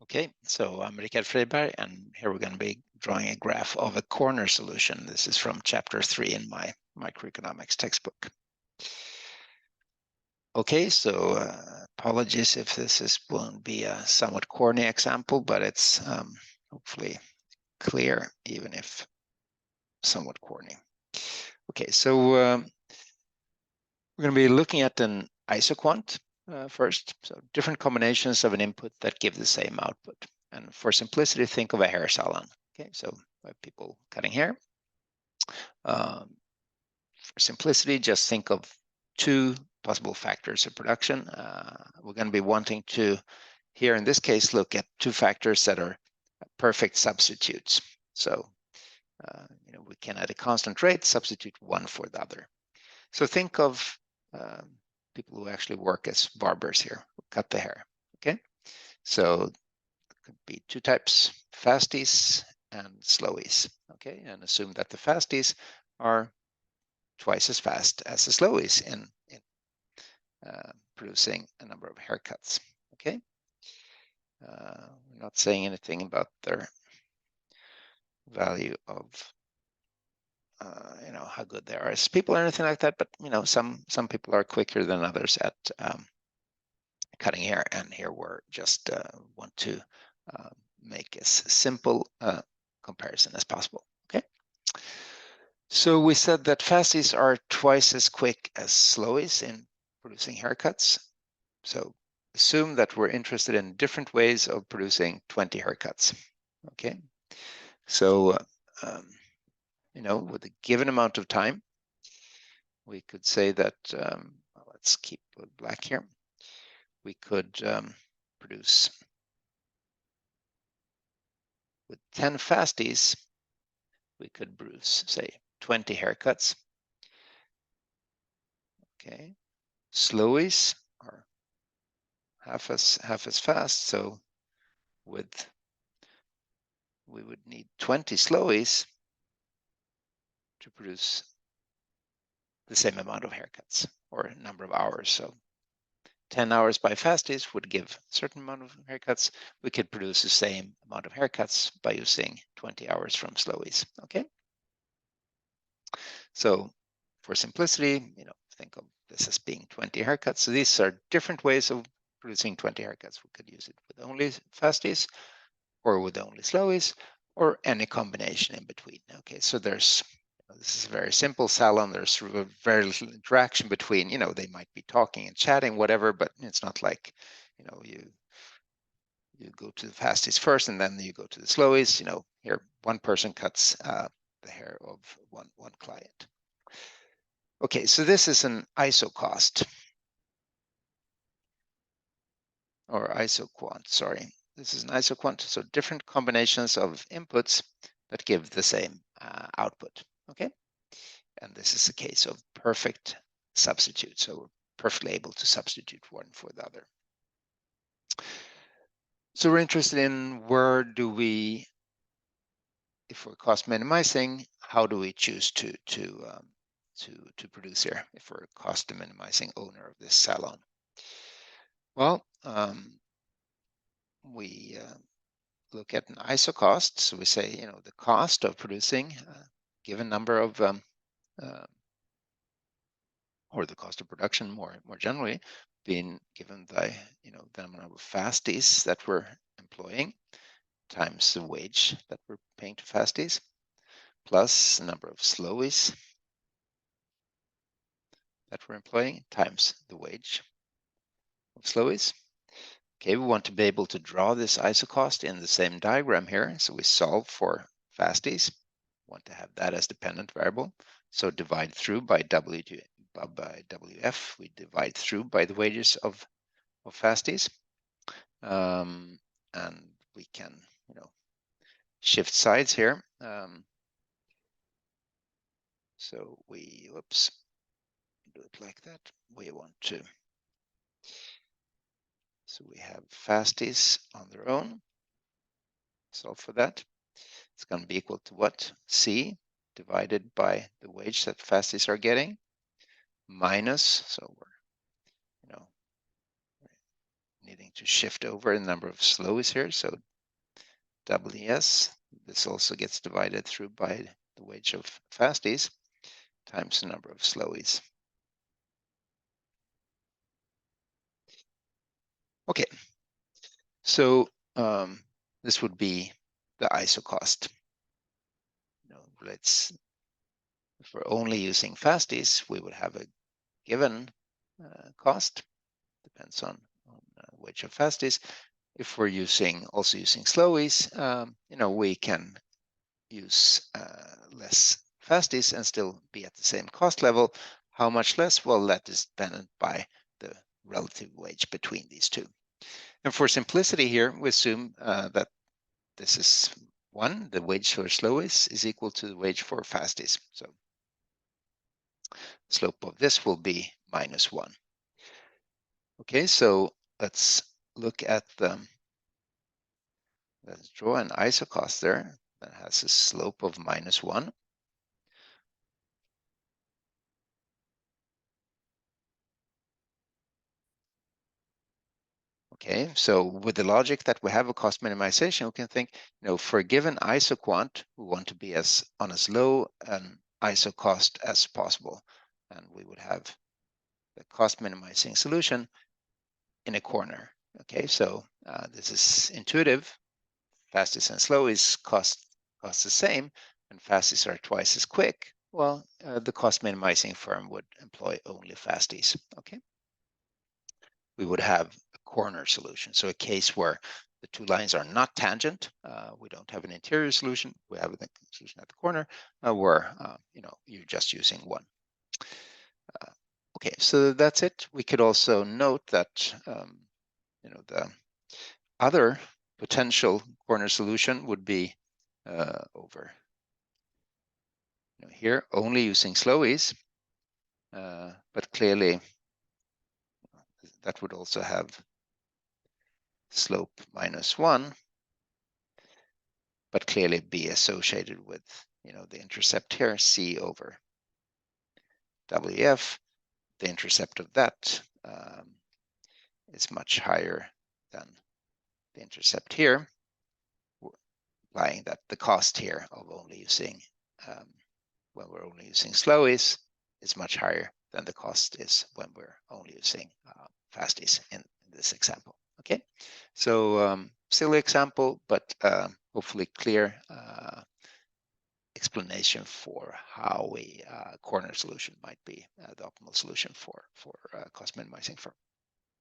Okay, so I'm Rickard Friberg, and here we're going to be drawing a graph of a corner solution. This is from chapter 3 in my microeconomics textbook. Okay, so apologies if won't be a somewhat corny example, but it's hopefully clear, even if somewhat corny. Okay, so we're going to be looking at an isoquant first, so different combinations of an input that give the same output. And for simplicity, think of a hair salon. Okay, so people cutting hair. For simplicity, just think of two possible factors of production. We're going to be wanting to, here in this case, look at two factors that are perfect substitutes. So, we can at a constant rate substitute one for the other. So think of people who actually work as barbers here, who cut the hair. Okay, so it could be two types, fasties and slowies. Okay, and assume that the fasties are twice as fast as the slowies in producing a number of haircuts. Okay, we're not saying anything about their value of how good they are as people or anything like that, but some people are quicker than others at cutting hair, and here we're just want to make as simple comparison as possible. Okay, so we said that fasties are twice as quick as slowies in producing haircuts. So assume that we're interested in different ways of producing 20 haircuts. Okay, so with a given amount of time, we could say that let's keep black here. We could produce with 10 fasties, we could produce, say, 20 haircuts. Okay, slowies are half as fast, so we would need 20 slowies to produce the same amount of haircuts or a number of hours. So 10 hours by fasties would give a certain amount of haircuts. We could produce the same amount of haircuts by using 20 hours from slowies. Okay, so for simplicity, think of this as being 20 haircuts. So these are different ways of producing 20 haircuts. We could use it with only fasties or with only slowies or any combination in between. Okay, so this is a very simple salon. There's very little interaction between, they might be talking and chatting, whatever, but it's not like, you go to the fasties first and then you go to the slowies. Here one person cuts the hair of one client. Okay, so this is an isocost or isoquant, sorry. This is an isoquant, so different combinations of inputs that give the same output, okay? And this is a case of perfect substitute, so we're perfectly able to substitute one for the other. So we're interested in where do we, if we're cost minimizing, how do we choose to produce here if we're cost minimizing owner of this salon? Well, we look at an isocost. So we say, the cost of producing a given number of, or the cost of production more generally, being given by, the number of fasties that we're employing times the wage that we're paying to fasties, plus the number of slowies that we're employing times the wage of slowies. Okay, we want to be able to draw this isocost in the same diagram here. So we solve for fasties. Want to have that as dependent variable. So divide through by WF. We divide through by the wages of fasties. And we can, shift sides here. So we, do it like that. We want to. So we have fasties on their own. Solve for that. It's going to be equal to what? C divided by the wage that fasties are getting minus, so we're, needing to shift over the number of slowies here. So WS, this also gets divided through by the wage of fasties times the number of slowies. Okay, so this would be the ISO cost. If we're only using fasties, we would have a given cost, depends on wage of fasties. If we're also using slowies, we can use less fasties and still be at the same cost level. How much less? Well, that is dependent by the relative wage between these two. And for simplicity here, we assume that this is 1, the wage for slowies is equal to the wage for fasties. So slope of this will be -1. Okay, so let's look at let's draw an isocost there that has a slope of -1. Okay, so with the logic that we have a cost minimization, we can think, for a given isoquant, we want to be on as low an iso cost as possible. And we would have the cost minimizing solution in a corner. Okay, so this is intuitive. Fasties and slowies cost the same, and fasties are twice as quick. Well, the cost minimizing firm would employ only fasties. Okay, we would have a corner solution, so a case where the two lines are not tangent. We don't have an interior solution. We have a solution at the corner where you're just using one. Okay, so that's it. We could also note that the other potential corner solution would be over here, only using slowies, but clearly that would also have slope -1, but clearly be associated with the intercept here, C over WF. The intercept of that is much higher than the intercept here, implying that the cost here of only using when we're only using slowies is much higher than the cost is when we're only using fasties in this example. Okay, so silly example, but hopefully clear explanation for how a corner solution might be the optimal solution for cost minimizing firm.